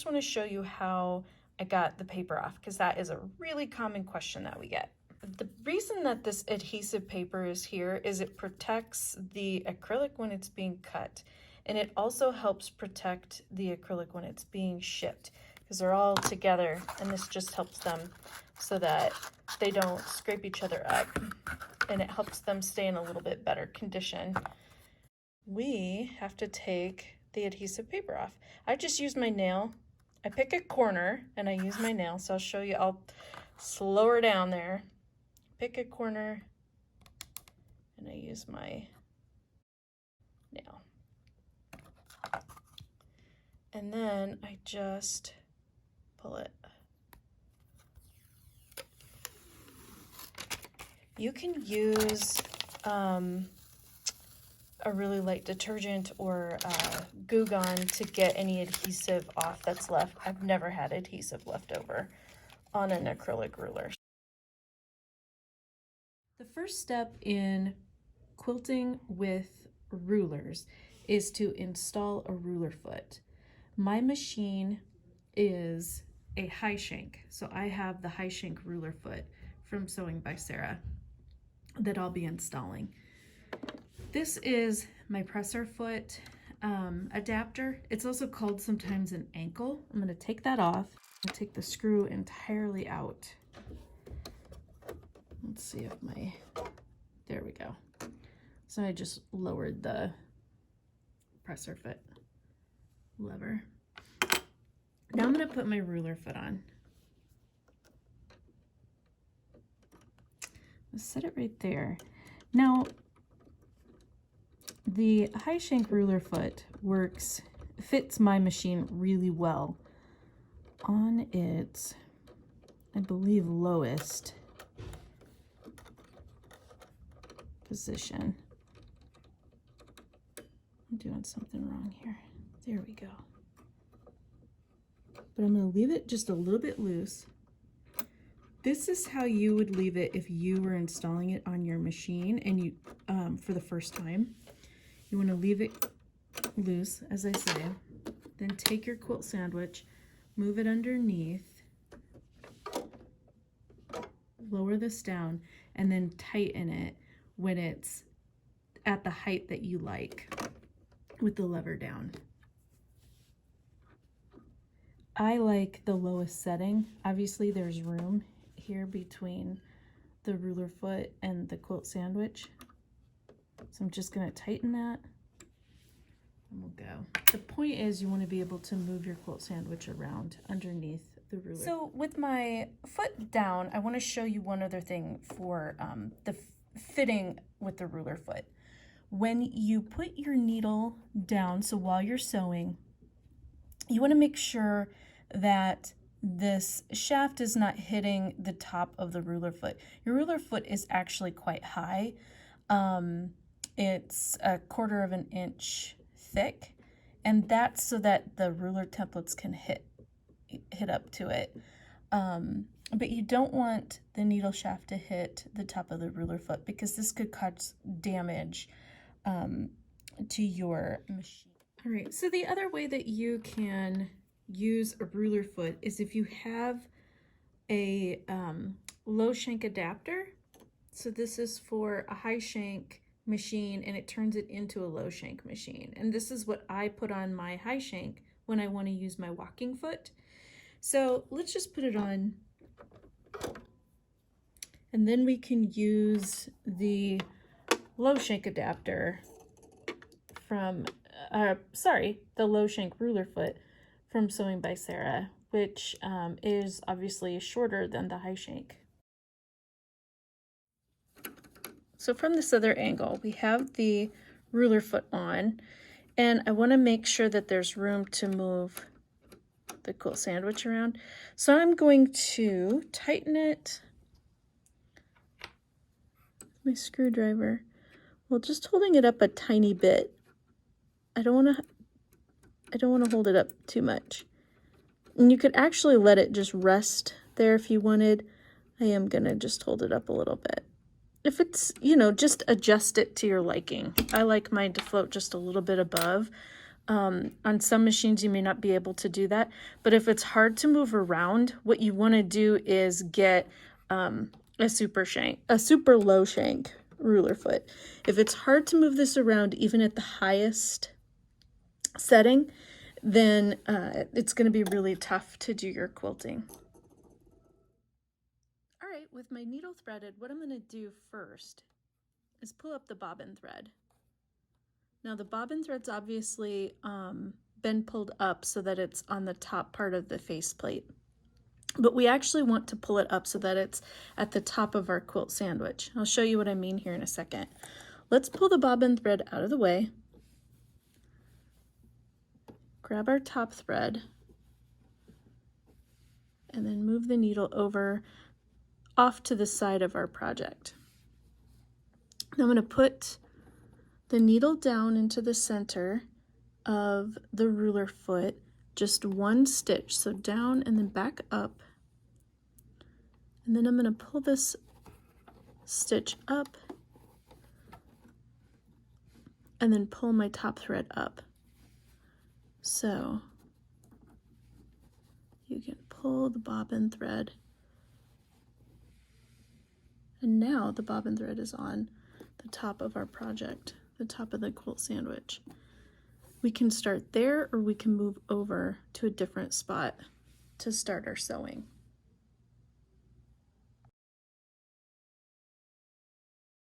just want to show you how I got the paper off, because that is a really common question that we get. The reason that this adhesive paper is here is it protects the acrylic when it's being cut, and it also helps protect the acrylic when it's being shipped, because they're all together, and this just helps them so that they don't scrape each other up, and it helps them stay in a little bit better condition. We have to take the adhesive paper off. I just use my nail. I pick a corner and I use my nail, so I'll show you. I'll slow her down there. Pick a corner and I use my nail. And then I just pull it. You can use a really light detergent or Goo Gone to get any adhesive off that's left. I've never had adhesive left over on an acrylic ruler. The first step in quilting with rulers is to install a ruler foot. My machine is a high shank, so I have the high shank ruler foot from Sewing by Sarah that I'll be installing. This is my presser foot adapter. It's also called sometimes an ankle. I'm going to take that off and take the screw entirely out. Let's see if there we go. So I just lowered the presser foot lever. Now I'm going to put my ruler foot on. Let's set it right there. Now, the high shank ruler foot fits my machine really well on its, I believe, lowest position. I'm doing something wrong here. There we go. But I'm going to leave it just a little bit loose. This is how you would leave it if you were installing it on your machine and you for the first time. You want to leave it loose, as I say, then take your quilt sandwich, move it underneath, lower this down, and then tighten it when it's at the height that you like with the lever down. I like the lowest setting. Obviously there's room here between the ruler foot and the quilt sandwich. So I'm just going to tighten that and we'll go. The point is you want to be able to move your quilt sandwich around underneath the ruler. So with my foot down, I want to show you one other thing for the fitting with the ruler foot. When you put your needle down, so while you're sewing, you want to make sure that this shaft is not hitting the top of the ruler foot. Your ruler foot is actually quite high. It's 1/4 of an inch thick, and that's so that the ruler templates can hit up to it. But you don't want the needle shaft to hit the top of the ruler foot, because this could cause damage to your machine. All right, so the other way that you can use a ruler foot is if you have a low shank adapter. So this is for a high shank machine and it turns it into a low shank machine. And this is what I put on my high shank when I want to use my walking foot. So let's just put it on. And then we can use the low shank adapter from, the low shank ruler foot from Sewing by Sarah, which is obviously shorter than the high shank. So from this other angle, we have the ruler foot on, and I want to make sure that there's room to move the quilt sandwich around. So I'm going to tighten it with my screwdriver. Well, just holding it up a tiny bit. I don't want to hold it up too much. And you could actually let it just rest there if you wanted. I am going to just hold it up a little bit. If it's, just adjust it to your liking. I like mine to float just a little bit above. On some machines, you may not be able to do that, but if it's hard to move around, what you want to do is get a super low shank ruler foot. If it's hard to move this around, even at the highest setting, then it's going to be really tough to do your quilting. All right, with my needle threaded, what I'm going to do first is pull up the bobbin thread. Now the bobbin thread's obviously been pulled up so that it's on the top part of the faceplate, but we actually want to pull it up so that it's at the top of our quilt sandwich. I'll show you what I mean here in a second. Let's pull the bobbin thread out of the way, grab our top thread, and then move the needle over off to the side of our project. Now I'm going to put the needle down into the center of the ruler foot, just one stitch, so down and then back up, and then I'm going to pull this stitch up and then pull my top thread up. So you can pull the bobbin thread, and now the bobbin thread is on the top of our project, the top of the quilt sandwich. We can start there, or we can move over to a different spot to start our sewing.